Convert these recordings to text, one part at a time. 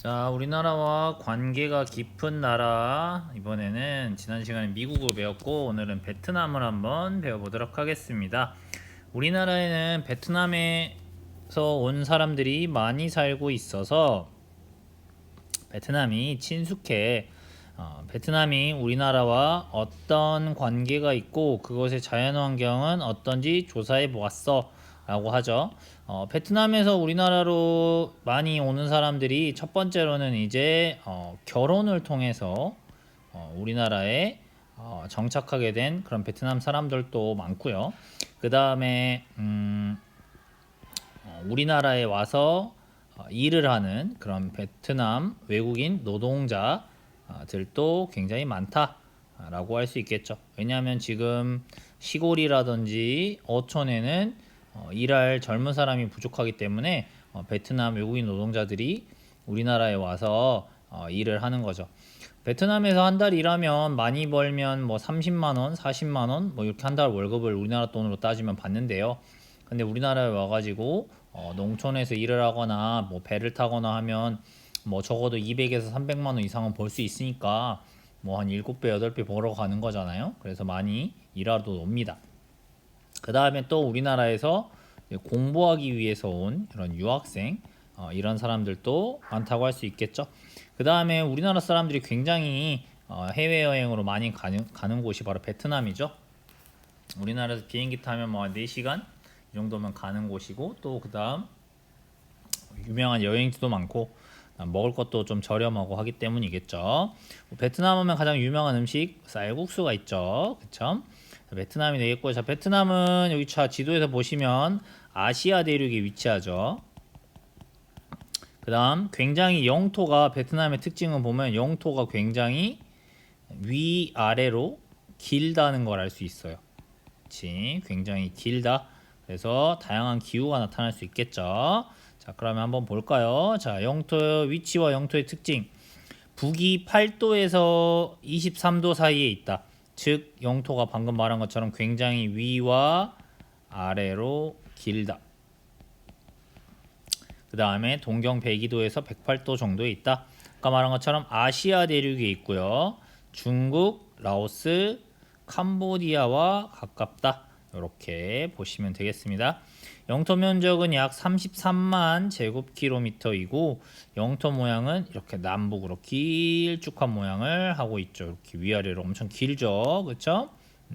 자, 우리나라와 관계가 깊은 나라. 이번에는 지난 시간에 미국을 배웠고 오늘은 베트남을 한번 배워보도록 하겠습니다. 우리나라에는 베트남에서 온 사람들이 많이 살고 있어서 베트남이 친숙해. 베트남이 우리나라와 어떤 관계가 있고 그것의 자연환경은 어떤지 조사해 보았어 라고 하죠. 베트남에서 우리나라로 많이 오는 사람들이 첫 번째로는 이제 결혼을 통해서 우리나라에 정착하게 된 그런 베트남 사람들도 많고요. 그 다음에 우리나라에 와서 일을 하는 그런 베트남 외국인 노동자들도 굉장히 많다라고 할 수 있겠죠. 왜냐하면 지금 시골이라든지 어촌에는 일할 젊은 사람이 부족하기 때문에 베트남 외국인 노동자들이 우리나라에 와서 일을 하는 거죠. 베트남에서 한 달 일하면 많이 벌면 뭐 30만 원, 40만 원 뭐 이렇게 한 달 월급을 우리나라 돈으로 따지면 받는데요. 근데 우리나라에 와가지고 농촌에서 일을 하거나 뭐 배를 타거나 하면 뭐 적어도 200에서 300만 원 이상은 벌 수 있으니까 뭐 한 7배, 8배 벌어 가는 거잖아요. 그래서 많이 일하러 옵니다. 그 다음에 또 우리나라에서 공부하기 위해서 온 이런 유학생 이런 사람들도 많다고 할 수 있겠죠. 그 다음에 우리나라 사람들이 굉장히 해외여행으로 많이 가는 곳이 바로 베트남이죠. 우리나라에서 비행기 타면 뭐 4시간 이 정도면 가는 곳이고, 또 그 다음 유명한 여행지도 많고 먹을 것도 좀 저렴하고 하기 때문이겠죠. 베트남 하면 가장 유명한 음식 쌀국수가 있죠. 그쵸? 베트남이 되겠고, 자, 베트남은 여기 차 지도에서 보시면 아시아 대륙에 위치하죠. 그 다음 굉장히 영토가, 베트남의 특징은 보면 영토가 굉장히 위아래로 길다는 걸 알 수 있어요. 그치? 굉장히 길다. 그래서 다양한 기후가 나타날 수 있겠죠. 자, 그러면 한번 볼까요? 자, 영토 위치와 영토의 특징. 북위 8도에서 23도 사이에 있다. 즉 영토가 방금 말한 것처럼 굉장히 위와 아래로 길다. 그 다음에 동경 102도에서 108도 정도에 있다. 아까 말한 것처럼 아시아 대륙에 있고요. 중국, 라오스, 캄보디아와 가깝다. 이렇게 보시면 되겠습니다. 영토 면적은 약 33만 제곱킬로미터이고 영토 모양은 이렇게 남북으로 길쭉한 모양을 하고 있죠. 이렇게 위아래로 엄청 길죠. 그렇죠?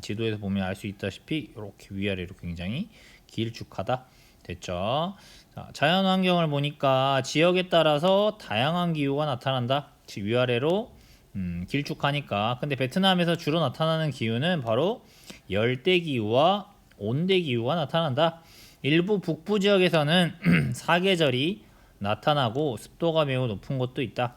지도에서 보면 알 수 있다시피 이렇게 위아래로 굉장히 길쭉하다. 됐죠? 자, 자연 환경을 보니까 지역에 따라서 다양한 기후가 나타난다. 위아래로 길쭉하니까. 근데 베트남에서 주로 나타나는 기후는 바로 열대 기후와 온대 기후가 나타난다. 일부 북부 지역에서는 사계절이 나타나고 습도가 매우 높은 곳도 있다.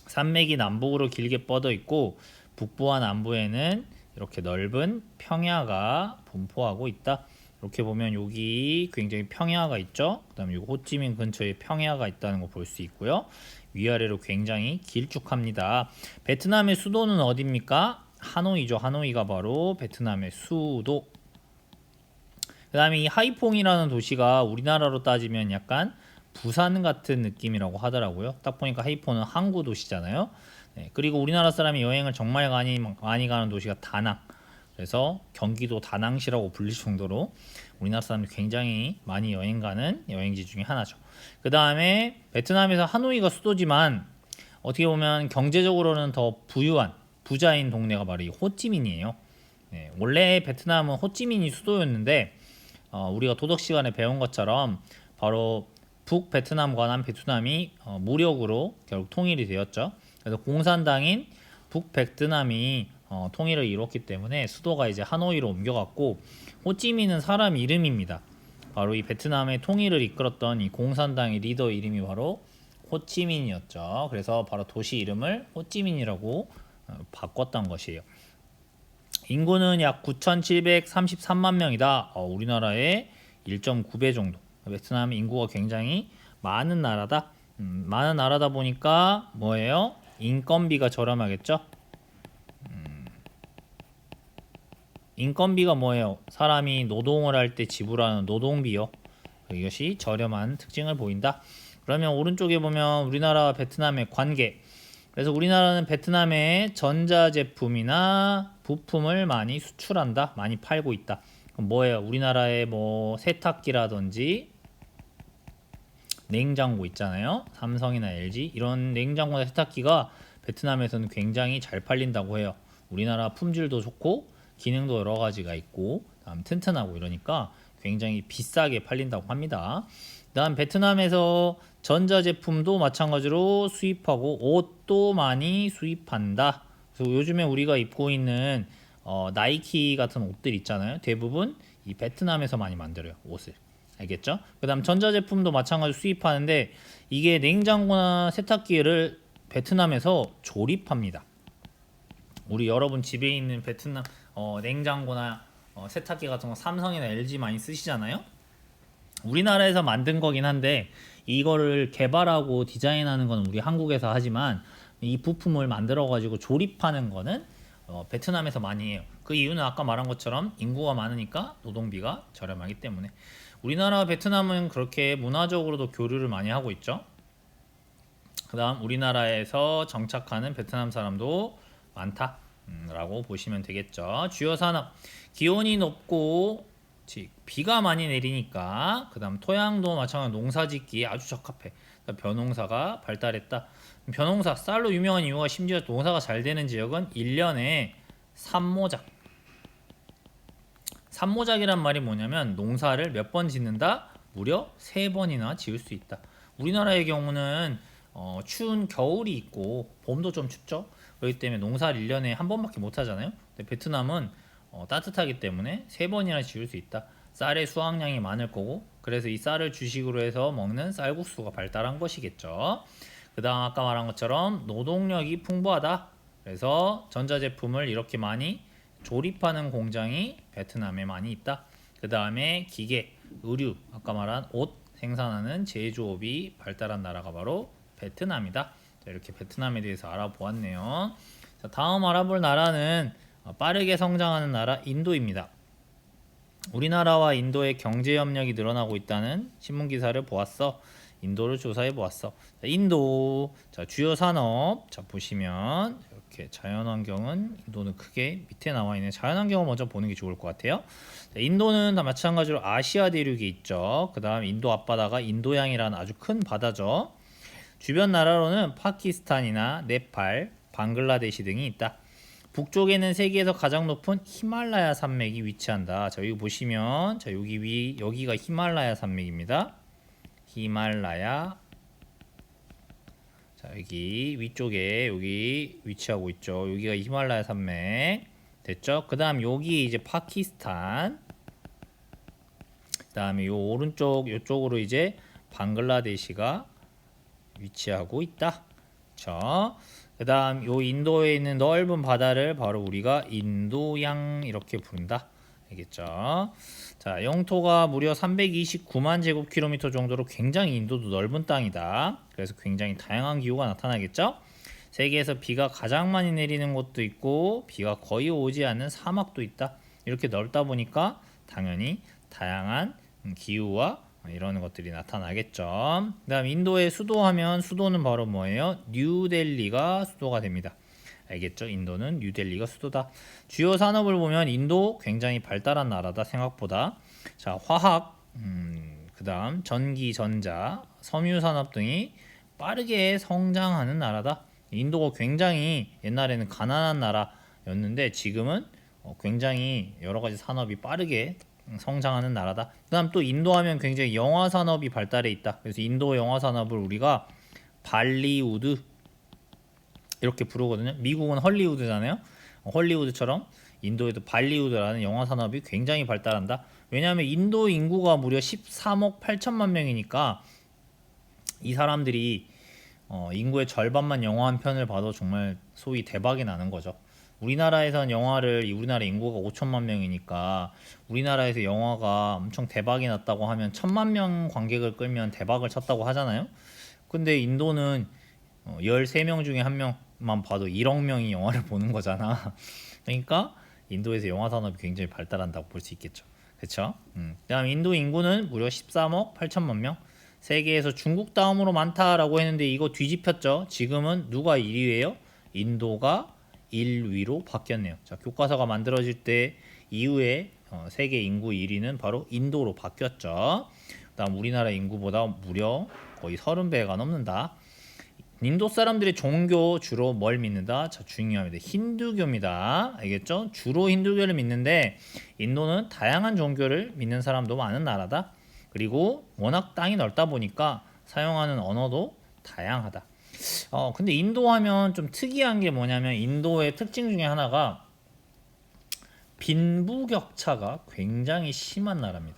산맥이 남북으로 길게 뻗어 있고 북부와 남부에는 이렇게 넓은 평야가 분포하고 있다. 이렇게 보면 여기 굉장히 평야가 있죠. 그 다음에 여기 호찌민 근처에 평야가 있다는 거 볼 수 있고요. 위아래로 굉장히 길쭉합니다. 베트남의 수도는 어디입니까? 하노이죠. 하노이가 바로 베트남의 수도. 그 다음에 이 하이퐁이라는 도시가 우리나라로 따지면 약간 부산 같은 느낌이라고 하더라고요. 딱 보니까 하이퐁은 항구 도시잖아요. 네, 그리고 우리나라 사람이 여행을 정말 많이 가는 도시가 다낭. 그래서 경기도 다낭시라고 불릴 정도로 우리나라 사람들이 굉장히 많이 여행 가는 여행지 중에 하나죠. 그 다음에 베트남에서 하노이가 수도지만 어떻게 보면 경제적으로는 더 부유한 부자인 동네가 바로 이 호찌민이에요. 네, 원래 베트남은 호찌민이 수도였는데 우리가 도덕 시간에 배운 것처럼 바로 북베트남과 남베트남이 무력으로 결국 통일이 되었죠. 그래서 공산당인 북베트남이 통일을 이뤘기 때문에 수도가 이제 하노이로 옮겨갔고, 호찌민은 사람 이름입니다. 바로 이 베트남의 통일을 이끌었던 이 공산당의 리더 이름이 바로 호찌민이었죠. 그래서 바로 도시 이름을 호찌민이라고 바꿨던 것이에요. 인구는 약 9,733만 명이다. 우리나라의 1.9배 정도. 베트남 인구가 굉장히 많은 나라다. 많은 나라다 보니까 뭐예요? 인건비가 저렴하겠죠? 인건비가 뭐예요? 사람이 노동을 할 때 지불하는 노동비요. 이것이 저렴한 특징을 보인다. 그러면 오른쪽에 보면 우리나라와 베트남의 관계. 그래서 우리나라는 베트남에 전자제품이나 부품을 많이 수출한다. 많이 팔고 있다. 그럼 뭐예요? 우리나라의 뭐 세탁기라든지 냉장고 있잖아요. 삼성이나 LG 이런 냉장고나 세탁기가 베트남에서는 굉장히 잘 팔린다고 해요. 우리나라 품질도 좋고 기능도 여러 가지가 있고 다음 튼튼하고 이러니까 굉장히 비싸게 팔린다고 합니다. 다음 베트남에서 전자제품도 마찬가지로 수입하고 옷도 많이 수입한다. 그래서 요즘에 우리가 입고 있는 나이키 같은 옷들 있잖아요. 대부분 이 베트남에서 많이 만들어요. 옷을. 알겠죠? 그 다음 전자제품도 마찬가지로 수입하는데 이게 냉장고나 세탁기를 베트남에서 조립합니다. 우리 여러분 집에 있는 베트남 냉장고나 세탁기 같은 거 삼성이나 LG 많이 쓰시잖아요. 우리나라에서 만든 거긴 한데 이거를 개발하고 디자인하는 건 우리 한국에서 하지만 이 부품을 만들어 가지고 조립하는 거는 베트남에서 많이 해요. 그 이유는 아까 말한 것처럼 인구가 많으니까 노동비가 저렴하기 때문에. 우리나라와 베트남은 그렇게 문화적으로도 교류를 많이 하고 있죠. 그 다음 우리나라에서 정착하는 베트남 사람도 많다 라고 보시면 되겠죠. 주요 산업 기온이 높고 비가 많이 내리니까 그 다음 토양도 마찬가지로 농사짓기에 아주 적합해. 벼농사가 발달했다. 벼농사 쌀로 유명한 이유가 심지어 농사가 잘 되는 지역은 1년에 산모작. 산모작이란 말이 뭐냐면 농사를 몇 번 짓는다? 무려 3번이나 지을 수 있다. 우리나라의 경우는 추운 겨울이 있고 봄도 좀 춥죠. 그렇기 때문에 농사를 1년에 한 번밖에 못 하잖아요. 근데 베트남은 따뜻하기 때문에 3번이나 지을 수 있다. 쌀의 수확량이 많을 거고 그래서 이 쌀을 주식으로 해서 먹는 쌀국수가 발달한 것이겠죠. 그 다음 아까 말한 것처럼 노동력이 풍부하다. 그래서 전자제품을 이렇게 많이 조립하는 공장이 베트남에 많이 있다. 그 다음에 기계, 의류, 아까 말한 옷 생산하는 제조업이 발달한 나라가 바로 베트남이다. 자, 이렇게 베트남에 대해서 알아보았네요. 자, 다음 알아볼 나라는 빠르게 성장하는 나라 인도입니다. 우리나라와 인도의 경제 협력이 늘어나고 있다는 신문 기사를 보았어. 인도를 조사해 보았어. 자, 인도 자, 주요 산업 자 보시면 이렇게 자연환경은 인도는 크게 밑에 나와 있는 자연환경을 먼저 보는 게 좋을 것 같아요. 자, 인도는 다 마찬가지로 아시아 대륙에 있죠. 그 다음 인도 앞바다가 인도양이라는 아주 큰 바다죠. 주변 나라로는 파키스탄이나 네팔, 방글라데시 등이 있다. 북쪽에는 세계에서 가장 높은 히말라야 산맥이 위치한다. 자, 여기 보시면 자, 여기가 히말라야 산맥입니다. 히말라야. 자, 여기 위쪽에 여기 위치하고 있죠. 여기가 히말라야 산맥. 됐죠? 그다음 여기 이제 파키스탄. 그다음에 요 오른쪽 요쪽으로 이제 방글라데시가 위치하고 있다. 그렇죠? 그다음 요 인도에 있는 넓은 바다를 바로 우리가 인도양 이렇게 부른다. 알겠죠? 자, 영토가 무려 329만 제곱킬로미터 정도로 굉장히 인도도 넓은 땅이다. 그래서 굉장히 다양한 기후가 나타나겠죠? 세계에서 비가 가장 많이 내리는 곳도 있고 비가 거의 오지 않는 사막도 있다. 이렇게 넓다 보니까 당연히 다양한 기후와 이런 것들이 나타나겠죠. 그 다음 인도의 수도하면 수도는 바로 뭐예요? 뉴델리가 수도가 됩니다. 알겠죠? 인도는 뉴델리가 수도다. 주요 산업을 보면 인도 굉장히 발달한 나라다 생각보다. 자, 화학, 그 다음 전기, 전자, 섬유 산업 등이 빠르게 성장하는 나라다. 인도가 굉장히 옛날에는 가난한 나라였는데 지금은 굉장히 여러 가지 산업이 빠르게 성장하는 나라다. 그다음 또 인도 하면 굉장히 영화 산업이 발달해 있다. 그래서 인도 영화 산업을 우리가 발리우드 이렇게 부르거든요. 미국은 헐리우드잖아요. 헐리우드처럼 인도에도 발리우드라는 영화 산업이 굉장히 발달한다. 왜냐하면 인도 인구가 무려 13억 8천만 명이니까 이 사람들이 인구의 절반만 영화 한 편을 봐도 정말 소위 대박이 나는 거죠. 우리나라에선 우리나라 인구가 5천만 명이니까 우리나라에서 영화가 엄청 대박이 났다고 하면 1,000만 명 관객을 끌면 대박을 쳤다고 하잖아요. 근데 인도는 13명 중에 한 명만 봐도 1억 명이 영화를 보는 거잖아. 그러니까 인도에서 영화 산업이 굉장히 발달한다고 볼 수 있겠죠. 그쵸? 그다음 인도 인구는 무려 13억 8천만 명. 세계에서 중국 다음으로 많다라고 했는데 이거 뒤집혔죠. 지금은 누가 1위예요? 인도가 1위로 바뀌었네요. 자, 교과서가 만들어질 때 이후에 세계 인구 1위는 바로 인도로 바뀌었죠. 그다음 우리나라 인구보다 무려 거의 30배가 넘는다. 인도 사람들의 종교 주로 뭘 믿는다? 자, 중요합니다. 힌두교입니다. 알겠죠? 주로 힌두교를 믿는데 인도는 다양한 종교를 믿는 사람도 많은 나라다. 그리고 워낙 땅이 넓다 보니까 사용하는 언어도 다양하다. 근데 인도 하면 좀 특이한 게 뭐냐면 인도의 특징 중에 하나가 빈부격차가 굉장히 심한 나라입니다.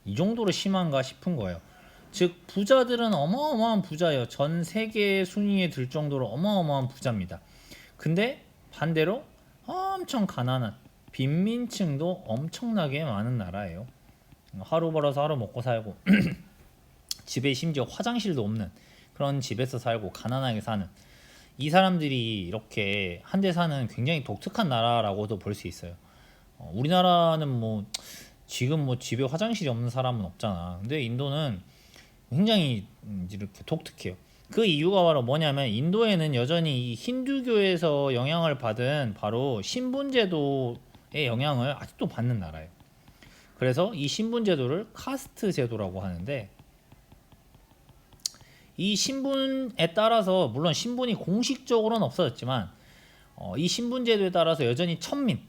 이 정도로 심한가 싶은 거예요. 즉 부자들은 어마어마한 부자예요. 전 세계 순위에 들 정도로 어마어마한 부자입니다. 근데 반대로 엄청 가난한 빈민층도 엄청나게 많은 나라예요. 하루 벌어서 하루 먹고 살고 집에 심지어 화장실도 없는 그런 집에서 살고 가난하게 사는 이 사람들이 이렇게 한데 사는 굉장히 독특한 나라라고도 볼 수 있어요. 우리나라는 뭐 지금 뭐 집에 화장실이 없는 사람은 없잖아. 근데 인도는 굉장히 이렇게 독특해요. 그 이유가 바로 뭐냐면 인도에는 여전히 이 힌두교에서 영향을 받은 바로 신분제도의 영향을 아직도 받는 나라예요. 그래서 이 신분제도를 카스트 제도라고 하는데 이 신분에 따라서 물론 신분이 공식적으로는 없어졌지만 이 신분제도에 따라서 여전히 천민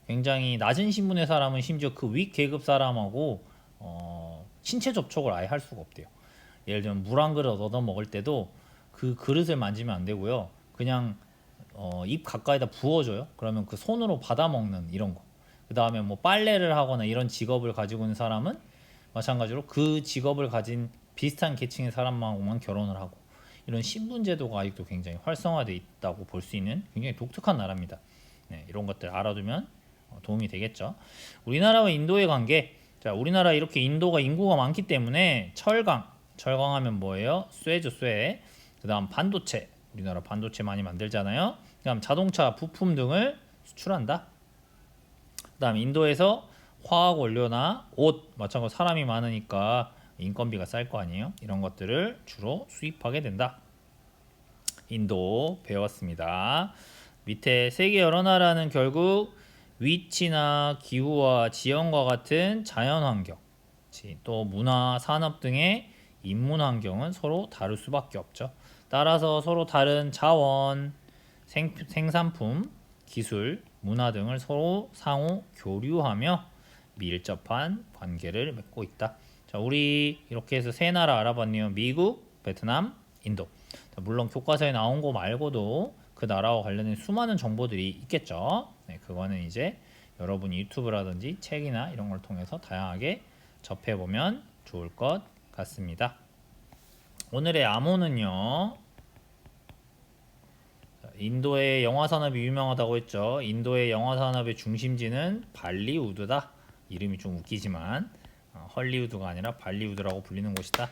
굉장히 낮은 신분의 사람은 심지어 그 윗 계급 사람하고 신체 접촉을 아예 할 수가 없대요. 예를 들면 물 한 그릇 얻어 먹을 때도 그 그릇을 만지면 안 되고요. 그냥 입 가까이다 부어줘요. 그러면 그 손으로 받아 먹는 이런 거. 그 다음에 뭐 빨래를 하거나 이런 직업을 가지고 있는 사람은 마찬가지로 그 직업을 가진 비슷한 계층의 사람하고만 결혼을 하고 이런 신분제도가 아직도 굉장히 활성화되어 있다고 볼 수 있는 굉장히 독특한 나라입니다. 네, 이런 것들 알아두면 도움이 되겠죠. 우리나라와 인도의 관계. 자, 우리나라 이렇게 인도가 인구가 많기 때문에 철강하면 뭐예요? 쇠죠, 쇠. 그다음 반도체. 우리나라 반도체 많이 만들잖아요. 그다음 자동차 부품 등을 수출한다. 그다음 인도에서 화학 원료나 옷 마찬가지로 사람이 많으니까 인건비가 쌀 거 아니에요. 이런 것들을 주로 수입하게 된다. 인도 배웠습니다. 밑에 세계 여러 나라는 결국 위치나 기후와 지형과 같은 자연 환경, 또 문화, 산업 등의 인문 환경은 서로 다를 수밖에 없죠. 따라서 서로 다른 자원, 생산품, 기술, 문화 등을 서로 상호 교류하며 밀접한 관계를 맺고 있다. 자, 우리 이렇게 해서 세 나라 알아봤네요. 미국, 베트남, 인도. 자, 물론 교과서에 나온 거 말고도 그 나라와 관련된 수많은 정보들이 있겠죠. 네, 그거는 이제 여러분이 유튜브라든지 책이나 이런 걸 통해서 다양하게 접해보면 좋을 것 같습니다. 오늘의 암호는요. 인도의 영화 산업이 유명하다고 했죠. 인도의 영화 산업의 중심지는 발리우드다. 이름이 좀 웃기지만 헐리우드가 아니라 발리우드라고 불리는 곳이다.